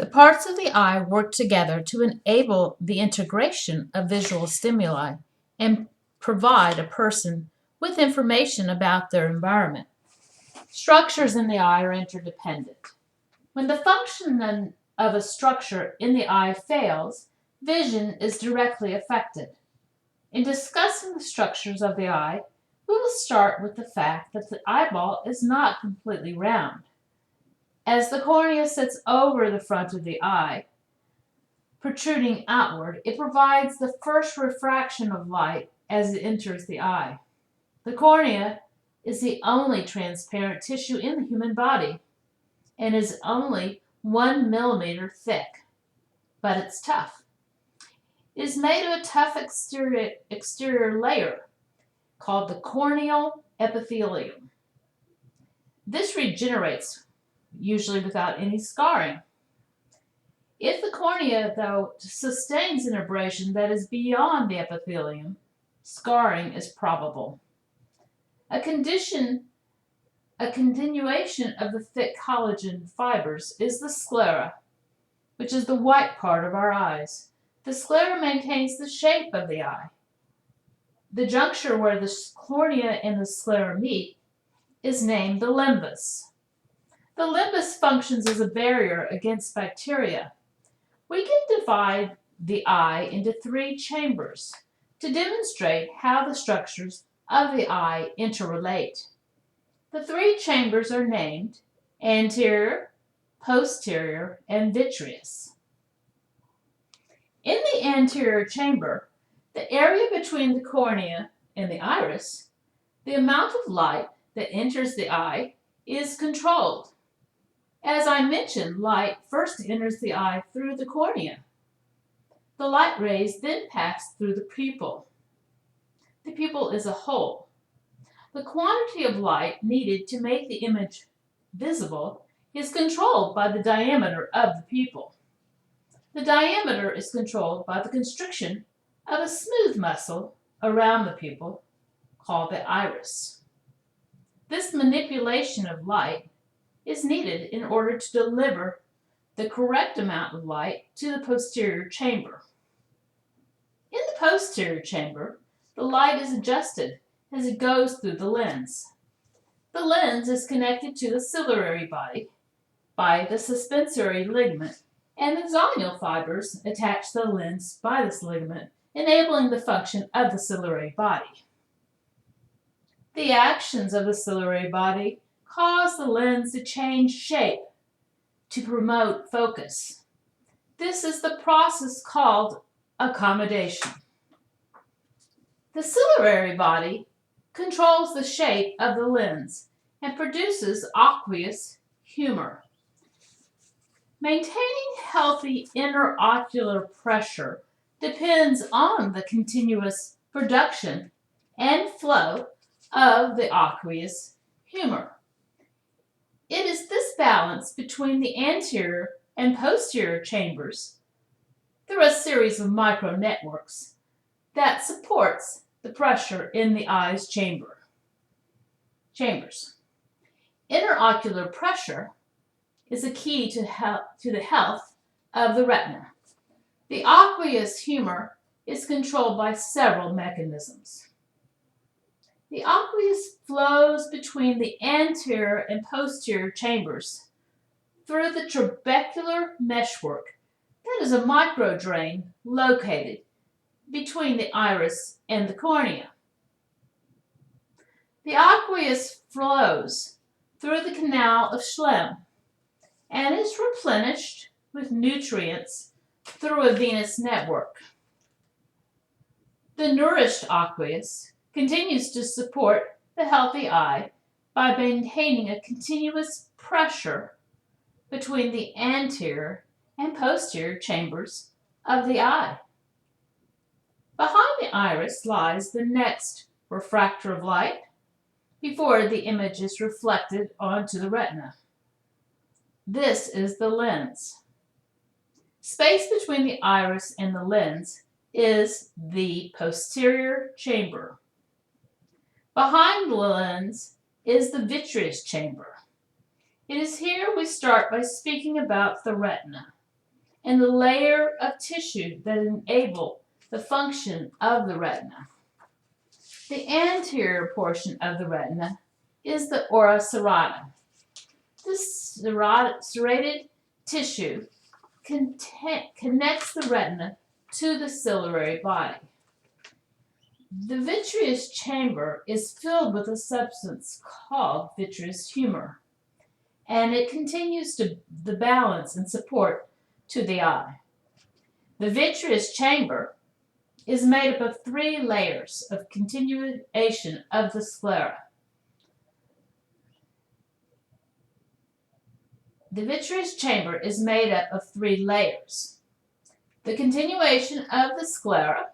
The parts of the eye work together to enable the integration of visual stimuli and provide a person with information about their environment. Structures in the eye are interdependent. When the function of a structure in the eye fails, vision is directly affected. In discussing the structures of the eye, we will start with the fact that the eyeball is not completely round. As the cornea sits over the front of the eye, protruding outward, it provides the first refraction of light as it enters the eye. The cornea is the only transparent tissue in the human body and is only 1 millimeter thick, but it's tough. It is made of a tough exterior layer called the corneal epithelium. This regenerates, usually without any scarring. If the cornea, though, sustains an abrasion that is beyond the epithelium, scarring is probable. A continuation of the thick collagen fibers is the sclera, which is the white part of our eyes. The sclera maintains the shape of the eye. The juncture where the cornea and the sclera meet is named the limbus. The limbus functions as a barrier against bacteria. We can divide the eye into 3 chambers to demonstrate how the structures of the eye interrelate. The 3 chambers are named anterior, posterior, and vitreous. In the anterior chamber, the area between the cornea and the iris, the amount of light that enters the eye is controlled. As I mentioned, light first enters the eye through the cornea. The light rays then pass through the pupil. The pupil is a hole. The quantity of light needed to make the image visible is controlled by the diameter of the pupil. The diameter is controlled by the constriction of a smooth muscle around the pupil called the iris. This manipulation of light is needed in order to deliver the correct amount of light to the posterior chamber. In the posterior chamber, the light is adjusted as it goes through the lens. The lens is connected to the ciliary body by the suspensory ligament, and the zonial fibers attach the lens by this ligament, enabling the function of the ciliary body. The actions of the ciliary body cause the lens to change shape to promote focus. This is the process called accommodation. The ciliary body controls the shape of the lens and produces aqueous humor. Maintaining healthy interocular pressure depends on the continuous production and flow of the aqueous humor. It is this balance between the anterior and posterior chambers through a series of micronetworks that supports the pressure in the eye's chambers. Interocular pressure is a key to the health of the retina. The aqueous humor is controlled by several mechanisms. The aqueous flows between the anterior and posterior chambers through the trabecular meshwork that is a microdrain located between the iris and the cornea. The aqueous flows through the canal of Schlemm and is replenished with nutrients through a venous network. The nourished aqueous continues to support the healthy eye by maintaining a continuous pressure between the anterior and posterior chambers of the eye. Behind the iris lies the next refractor of light before the image is reflected onto the retina. This is the lens. Space between the iris and the lens is the posterior chamber. Behind the lens is the vitreous chamber. It is here we start by speaking about the retina. and the layer of tissue that enable the function of the retina. The anterior portion of the retina is the ora serrata. This serrated tissue connects the retina to the ciliary body. The vitreous chamber is filled with a substance called vitreous humor, and it continues the balance and support to the eye. The vitreous chamber is made up of 3 layers of continuation of the sclera. The vitreous chamber is made up of 3 layers: the continuation of the sclera,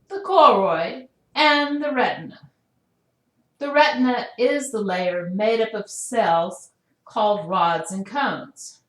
the choroid, and the retina. The retina is the layer made up of cells called rods and cones.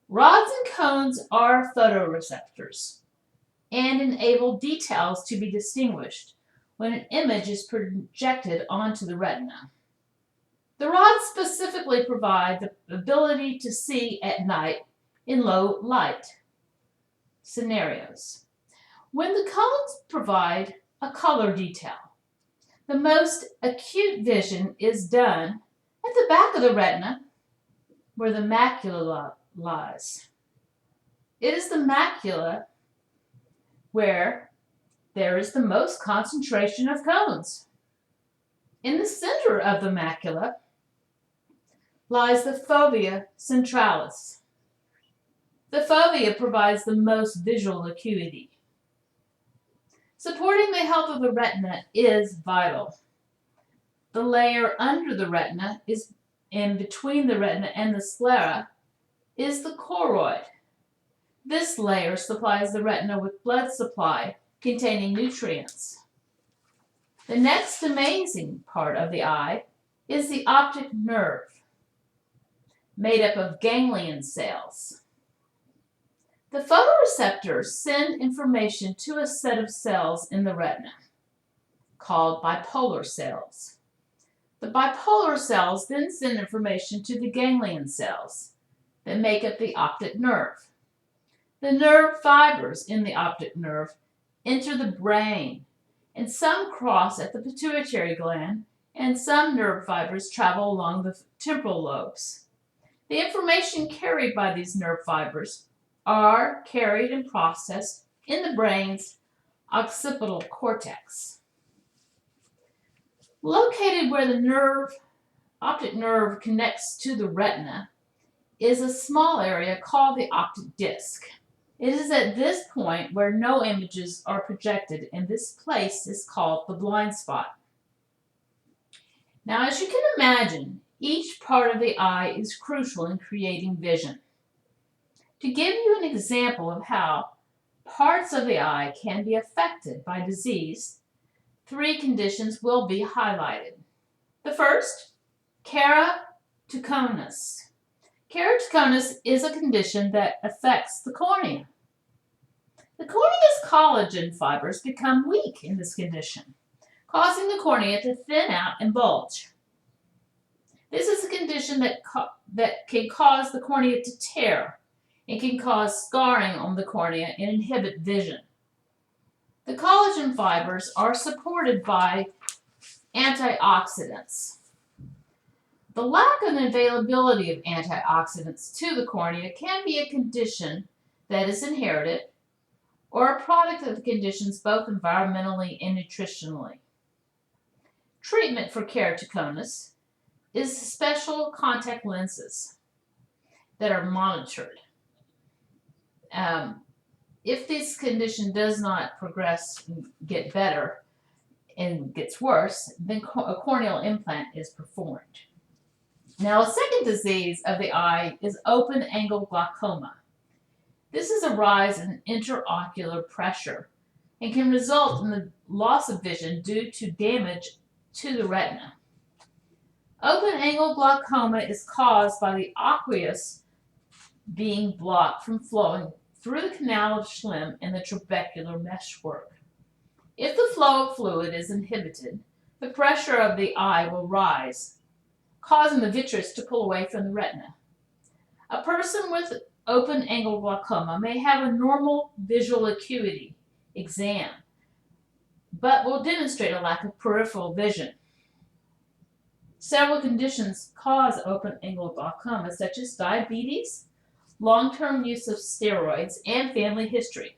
Rods and cones are photoreceptors and enable details to be distinguished when an image is projected onto the retina. The rods specifically provide the ability to see at night in low light scenarios, when the cones provide a color detail. The most acute vision is done at the back of the retina, where the macula lies. It is the macula where there is the most concentration of cones. In the center of the macula lies the fovea centralis. The fovea provides the most visual acuity. Supporting the health of the retina is vital. The layer under the retina is in between the retina and the sclera is the choroid. This layer supplies the retina with blood supply containing nutrients. The next amazing part of the eye is the optic nerve, made up of ganglion cells. The photoreceptors send information to a set of cells in the retina, called bipolar cells. The bipolar cells then send information to the ganglion cells that make up the optic nerve. The nerve fibers in the optic nerve enter the brain, and some cross at the pituitary gland, and some nerve fibers travel along the temporal lobes. The information carried by these nerve fibers are carried and processed in the brain's occipital cortex. Located where the optic nerve connects to the retina is a small area called the optic disc. It is at this point where no images are projected, and this place is called the blind spot. Now, as you can imagine, each part of the eye is crucial in creating vision. To give you an example of how parts of the eye can be affected by disease, 3 conditions will be highlighted. The first, keratoconus. Keratoconus is a condition that affects the cornea. The cornea's collagen fibers become weak in this condition, causing the cornea to thin out and bulge. This is a condition that can cause the cornea to tear. It can cause scarring on the cornea and inhibit vision. The collagen fibers are supported by antioxidants. The lack of availability of antioxidants to the cornea can be a condition that is inherited or a product of the conditions both environmentally and nutritionally. Treatment for keratoconus is special contact lenses that are monitored. If this condition does not progress, get better, and gets worse, then a corneal implant is performed. Now, a second disease of the eye is open-angle glaucoma. This is a rise in intraocular pressure and can result in the loss of vision due to damage to the retina. Open-angle glaucoma is caused by the aqueous being blocked from flowing through the canal of Schlemm and the trabecular meshwork. If the flow of fluid is inhibited, the pressure of the eye will rise, causing the vitreous to pull away from the retina. A person with open-angle glaucoma may have a normal visual acuity exam, but will demonstrate a lack of peripheral vision. Several conditions cause open-angle glaucoma, such as diabetes, long-term use of steroids, and family history.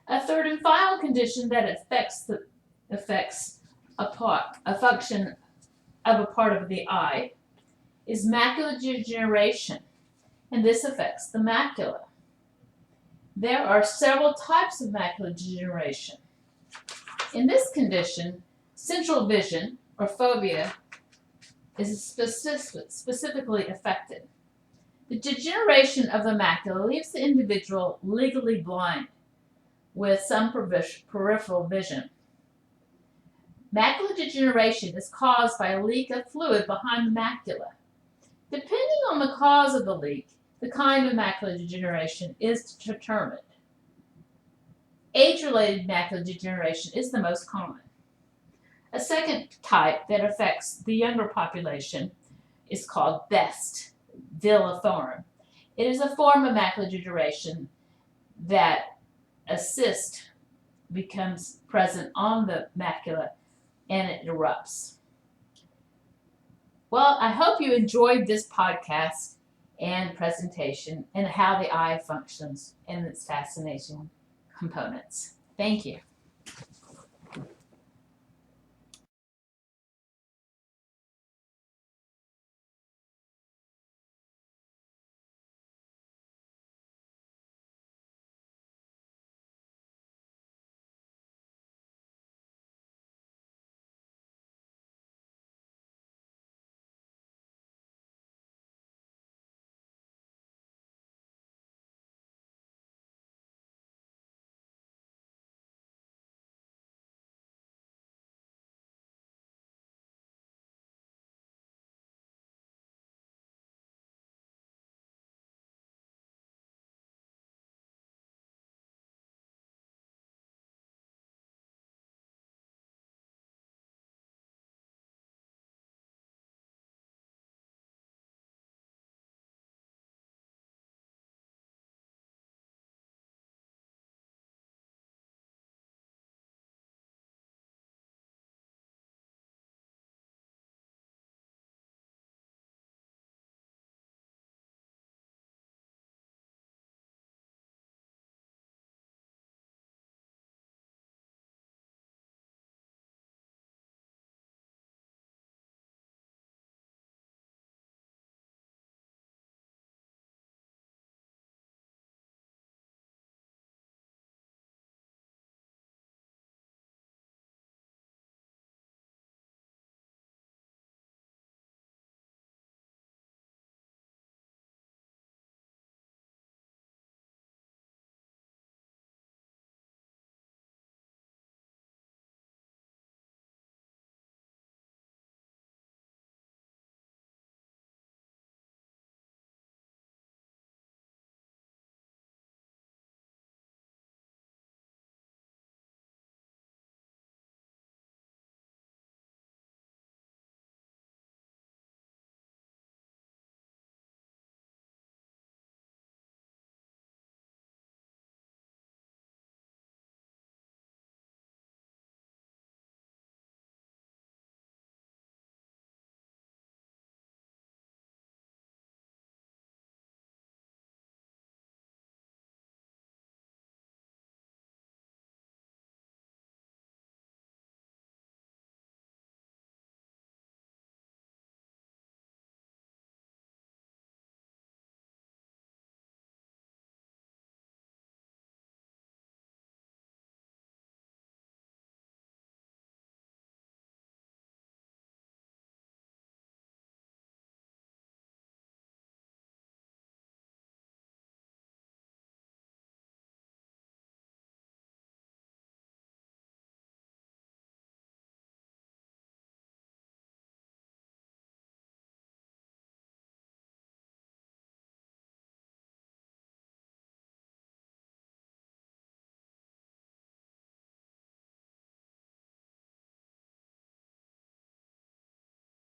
A third and final condition that affects a function of a part of the eye is macular degeneration, and this affects the macula. There are several types of macular degeneration. In this condition, central vision, or fovea, is specifically affected. The degeneration of the macula leaves the individual legally blind with some peripheral vision. Macular degeneration is caused by a leak of fluid behind the macula. Depending on the cause of the leak, the kind of macular degeneration is determined. Age-related macular degeneration is the most common. A second type that affects the younger population is called BEST, villiform. It is a form of macular degeneration that a cyst becomes present on the macula and it erupts. Well, I hope you enjoyed this podcast and presentation and how the eye functions and its fascinating components. Thank you.